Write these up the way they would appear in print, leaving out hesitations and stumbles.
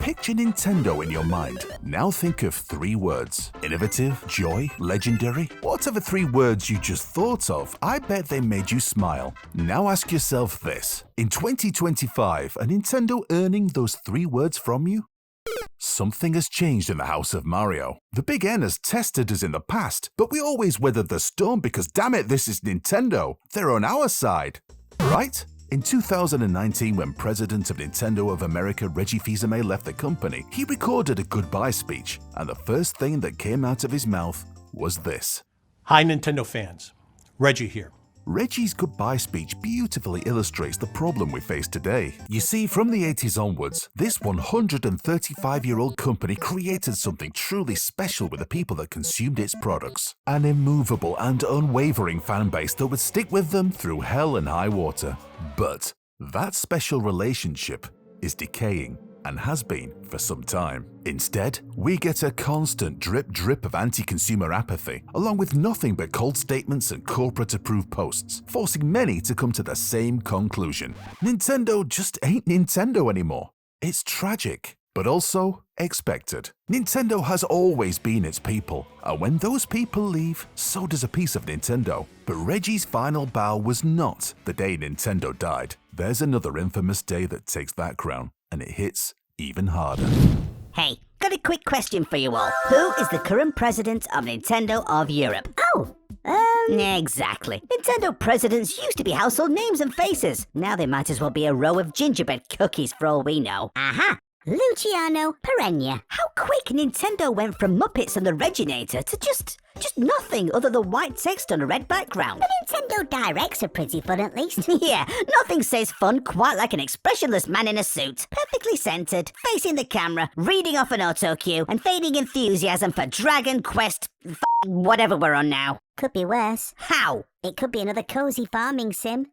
Picture Nintendo in your mind. Now think of 3 words. Innovative, joy, legendary. Whatever 3 words you just thought of, I bet they made you smile. Now ask yourself this. In 2025, are Nintendo earning those 3 words from you? Something has changed in the house of Mario. The Big N has tested us in the past, but we always weathered the storm because damn it, this is Nintendo. They're on our side. Right? In 2019, when President of Nintendo of America Reggie Fils-aime left the company, he recorded a goodbye speech, and the first thing that came out of his mouth was this. Hi Nintendo fans, Reggie here. Reggie's goodbye speech beautifully illustrates the problem we face today. You see, from the 80s onwards, this 135-year-old company created something truly special with the people that consumed its products. An immovable and unwavering fan base that would stick with them through hell and high water. But that special relationship is decaying, and has been for some time. Instead, we get a constant drip of anti-consumer apathy, along with nothing but cold statements and corporate-approved posts, forcing many to come to the same conclusion. Nintendo just ain't Nintendo anymore. It's tragic, but also expected. Nintendo has always been its people, and when those people leave, so does a piece of Nintendo. But Reggie's final bow was not the day Nintendo died. There's another infamous day that takes that crown, and it hits even harder. Hey, got a quick question for you all. Who is the current president of Nintendo of Europe? Exactly. Nintendo presidents used to be household names and faces. Now they might as well be a row of gingerbread cookies for all we know. Aha! Luciano Perennia. How quick Nintendo went from Muppets and the Reginator to just nothing other than white text on a red background. The Nintendo Directs are pretty fun at least. Yeah, nothing says fun quite like an expressionless man in a suit, perfectly centered, facing the camera, reading off an auto cue, and feigning enthusiasm for Dragon Quest whatever we're on now. Could be worse. How? It could be another cozy farming sim.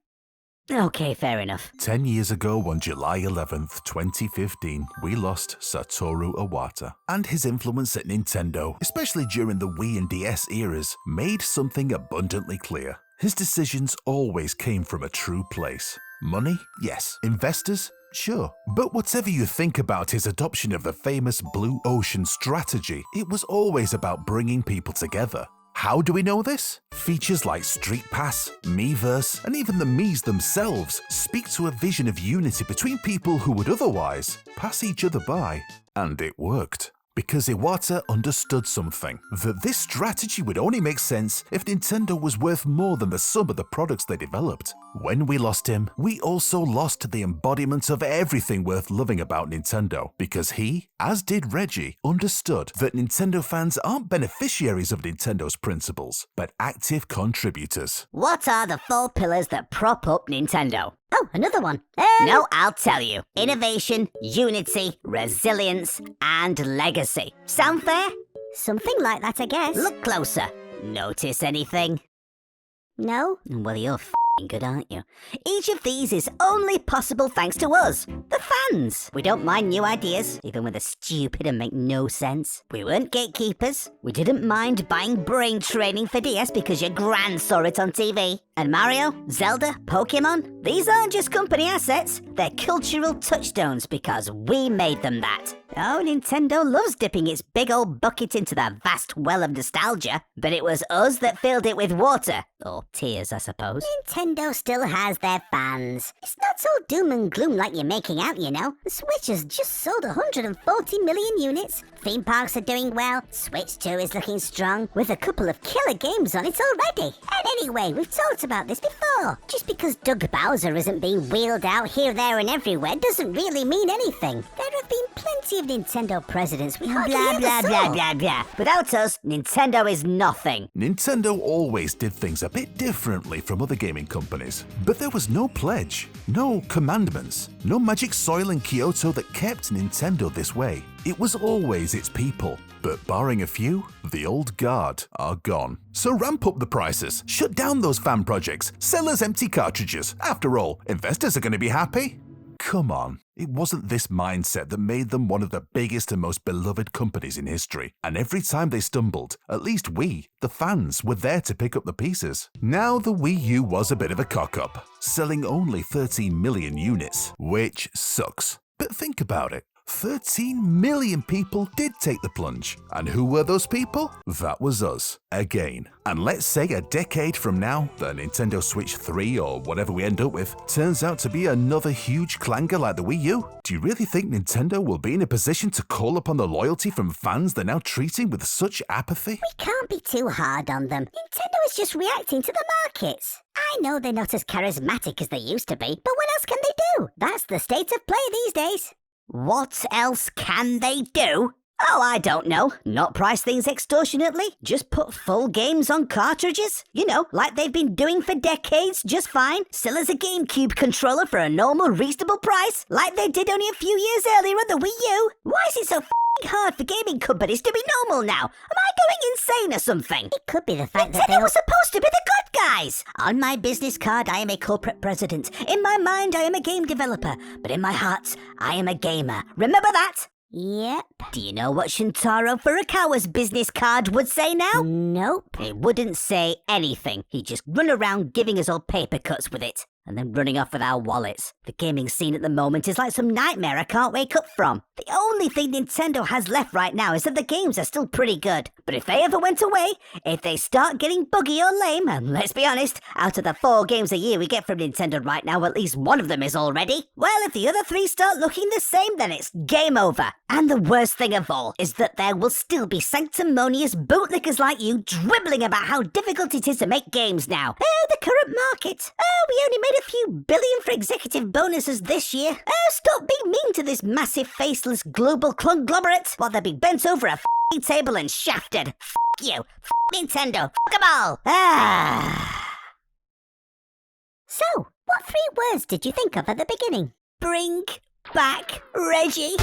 Okay, fair enough. 10 years ago on July 11th, 2015, we lost Satoru Iwata. And his influence at Nintendo, especially during the Wii and DS eras, made something abundantly clear. His decisions always came from a true place. Money? Yes. Investors? Sure. But whatever you think about his adoption of the famous Blue Ocean strategy, it was always about bringing people together. How do we know this? Features like Street Pass, Miiverse, and even the Miis themselves speak to a vision of unity between people who would otherwise pass each other by. And it worked. Because Iwata understood something, that this strategy would only make sense if Nintendo was worth more than the sum of the products they developed. When we lost him, we also lost the embodiment of everything worth loving about Nintendo, because he, as did Reggie, understood that Nintendo fans aren't beneficiaries of Nintendo's principles, but active contributors. What are the 4 pillars that prop up Nintendo? Oh, another one. No, I'll tell you. Innovation, unity, resilience, and legacy. Sound fair? Something like that, I guess. Look closer. Notice anything? No? Well, you're f***ing good, aren't you? Each of these is only possible thanks to us, the fans. We don't mind new ideas, even when they're stupid and make no sense. We weren't gatekeepers. We didn't mind buying brain training for DS because your gran saw it on TV. And Mario, Zelda, Pokemon, these aren't just company assets. They're cultural touchstones because we made them that. Oh, Nintendo loves dipping its big old bucket into the vast well of nostalgia, but it was us that filled it with water. Or tears, I suppose. Nintendo still has their fans. It's not so doom and gloom like you're making out, you know. The Switch has just sold 140 million units. Theme parks are doing well. Switch 2 is looking strong, with a couple of killer games on it already. And anyway, we've talked about this before. Just because Doug Bowser isn't being wheeled out here, there, and everywhere doesn't really mean anything. There have been plenty of Nintendo presidents we hardly ever saw. Without us, Nintendo is nothing. Nintendo always did things a bit differently from other gaming companies, but there was no pledge, no commandments, no magic soil in Kyoto that kept Nintendo this way. It was always its people. But barring a few, the old guard are gone. So ramp up the prices, shut down those fan projects, sell us empty cartridges. After all, investors are going to be happy. Come on, it wasn't this mindset that made them one of the biggest and most beloved companies in history. And every time they stumbled, at least we, the fans, were there to pick up the pieces. Now the Wii U was a bit of a cock-up, selling only 13 million units, which sucks. But think about it. 13 million people did take the plunge. And who were those people? That was us, again. And let's say a decade from now, the Nintendo Switch 3 or whatever we end up with turns out to be another huge clanger like the Wii U. Do you really think Nintendo will be in a position to call upon the loyalty from fans they're now treating with such apathy? We can't be too hard on them. Nintendo is just reacting to the markets. I know they're not as charismatic as they used to be, but what else can they do? That's the state of play these days. What else can they do? Oh, I don't know. Not price things extortionately. Just put full games on cartridges. You know, like they've been doing for decades just fine. Still as a GameCube controller for a normal, reasonable price. Like they did only a few years earlier on the Wii U. Why is it so hard for gaming companies to be normal now? Am I going insane or something? It could be the fact that Nintendo was supposed to be the good guys! On my business card, I am a corporate president. In my mind, I am a game developer. But in my heart, I am a gamer. Remember that? Yep. Do you know what Shintaro Furukawa's business card would say now? Nope. It wouldn't say anything. He'd just run around giving us all paper cuts with it. And then running off with our wallets. The gaming scene at the moment is like some nightmare I can't wake up from. The only thing Nintendo has left right now is that the games are still pretty good. But if they ever went away, if they start getting buggy or lame, and let's be honest, out of the 4 games a year we get from Nintendo right now, at least one of them is already. Well, if the other 3 start looking the same, then it's game over. And the worst thing of all is that there will still be sanctimonious bootlickers like you dribbling about how difficult it is to make games now. Oh, the current market. Oh, we only made a few billion for executive bonuses this year. Oh, stop being mean to this massive faceless global conglomerate while they're being bent over a f***ing table and shafted. F*** you. F*** Nintendo. F*** them all. So, what 3 words did you think of at the beginning? Bring back Reggie.